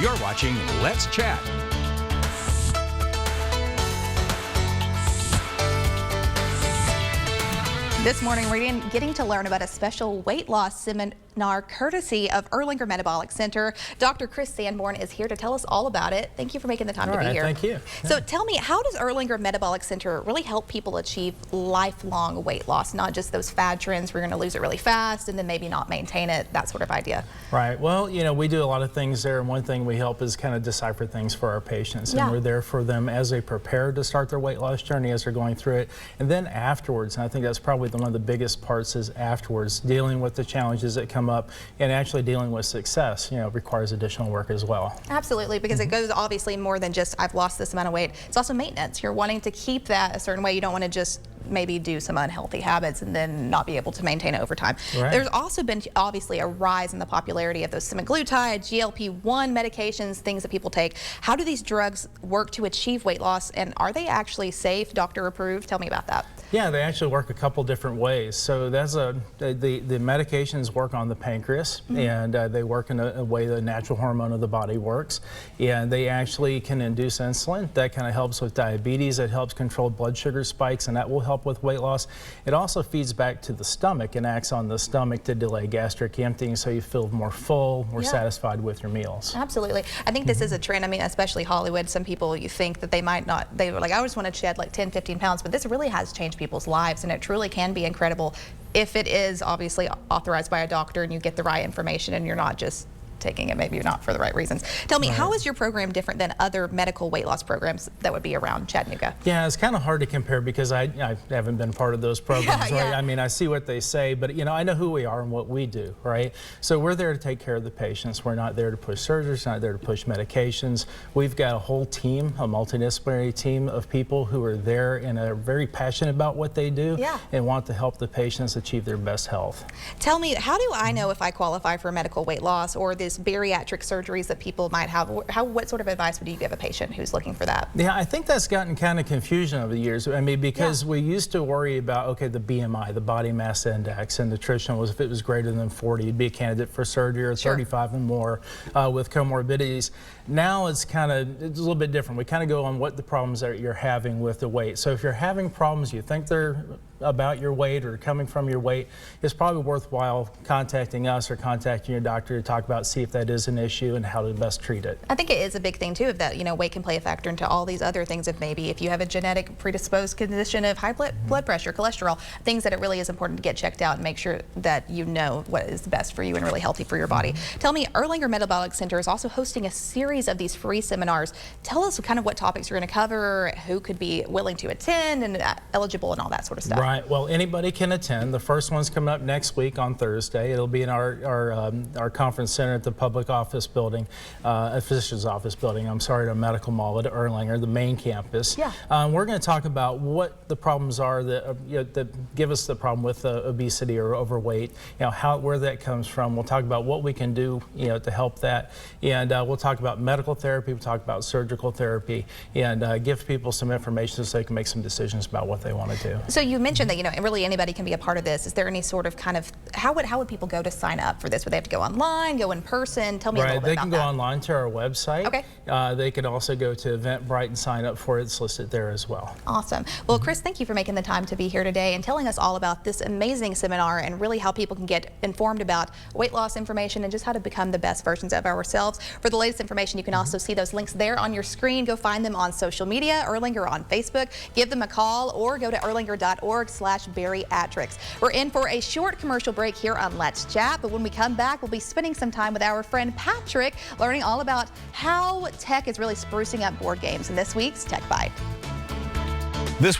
You're watching Let's Chat. This morning, we're getting to learn about a special weight loss seminar courtesy of Erlanger Metabolic Center. Dr. Chris Sanborn is here to tell us all about it. Thank you for making the time to be here. Thank you. So tell me, how does Erlanger Metabolic Center really help people achieve lifelong weight loss, not just those fad trends we're going to lose it really fast and then maybe not maintain it, that sort of idea? Right. Well, you know, we do a lot of things there, and one thing we help is kind of decipher things for our patients. And we're there for them as they prepare to start their weight loss journey, as they're going through it, and then afterwards. And I think that's probably one of the biggest parts is afterwards, dealing with the challenges that come up and actually dealing with success, you know, requires additional work as well. Absolutely, because it goes obviously more than just I've lost this amount of weight. It's also maintenance. You're wanting to keep that a certain way. You don't want to just maybe do some unhealthy habits and then not be able to maintain it over time. Right. There's also been obviously a rise in the popularity of those semaglutide, GLP-1 medications, things that people take. How do these drugs work to achieve weight loss, and are they actually safe, doctor approved? Tell me about that. Yeah, they actually work a couple different ways. So that's the medications work on the pancreas, and they work in a way the natural hormone of the body works. And they actually can induce insulin. That kind of helps with diabetes. It helps control blood sugar spikes, and that will help with weight loss. It also feeds back to the stomach and acts on the stomach to delay gastric emptying, so you feel more full, more satisfied with your meals. Absolutely. I think this is a trend. I mean, especially Hollywood, some people, you think that they might not, they were like, I just want to shed like 10, 15 pounds, but this really has changed people's lives, and it truly can be incredible if it is obviously authorized by a doctor and you get the right information and you're not just taking it maybe not for the right reasons. Tell me, how is your program different than other medical weight loss programs that would be around Chattanooga? Yeah, it's kind of hard to compare because I haven't been part of those programs, right? I mean, I see what they say, but you know, I know who we are and what we do, right? So we're there to take care of the patients. We're not there to push surgeries, not there to push medications. We've got a whole team, a multidisciplinary team of people who are there and are very passionate about what they do and want to help the patients achieve their best health. Tell me, how do I know if I qualify for medical weight loss or this bariatric surgeries that people might have? What sort of advice would you give a patient who's looking for that? Yeah, I think that's gotten kind of confusion over the years. I mean, because we used to worry about, okay, the BMI, the body mass index, and nutrition was if it was greater than 40, you'd be a candidate for surgery, or 35 and more with comorbidities. Now it's a little bit different. We kind of go on what the problems that you're having with the weight. So if you're having problems, you think they're about your weight or coming from your weight, it's probably worthwhile contacting us or contacting your doctor to talk about, see if that is an issue and how to best treat it. I think it is a big thing too, of that, you know, weight can play a factor into all these other things. If you have a genetic predisposed condition of high blood pressure, cholesterol, things that it really is important to get checked out and make sure that you know what is best for you and really healthy for your body. Tell me, Erlanger Metabolic Center is also hosting a series of these free seminars. Tell us kind of what topics you're going to cover, who could be willing to attend and eligible and all that sort of stuff. Right. Well, anybody can attend. The first one's coming up next week on Thursday. It'll be in our conference center at the public office building, physician's office building, I'm sorry, at a medical mall at Erlanger, the main campus. We're going to talk about what the problems are that, that give us the problem with obesity or overweight, you know, where that comes from. We'll talk about what we can do, you know, to help that. And we'll talk about medical therapy, we'll talk about surgical therapy, and give people some information so they can make some decisions about what they want to do. So you mentioned that, you know, really anybody can be a part of this. Is there any sort of how would people go to sign up for this? Would they have to go online, go in person? Tell me a little bit about that. They can go online to our website. Okay. They could also go to Eventbrite and sign up for it. It's listed there as well. Awesome. Well, Chris, thank you for making the time to be here today and telling us all about this amazing seminar and really how people can get informed about weight loss information and just how to become the best versions of ourselves. For the latest information, you can also see those links there on your screen. Go find them on social media, Erlanger on Facebook. Give them a call or go to erlanger.org/bariatrics. We're in for a short commercial break here on Let's Chat, but when we come back, we'll be spending some time with our friend Patrick, learning all about how tech is really sprucing up board games in this week's Tech Bite.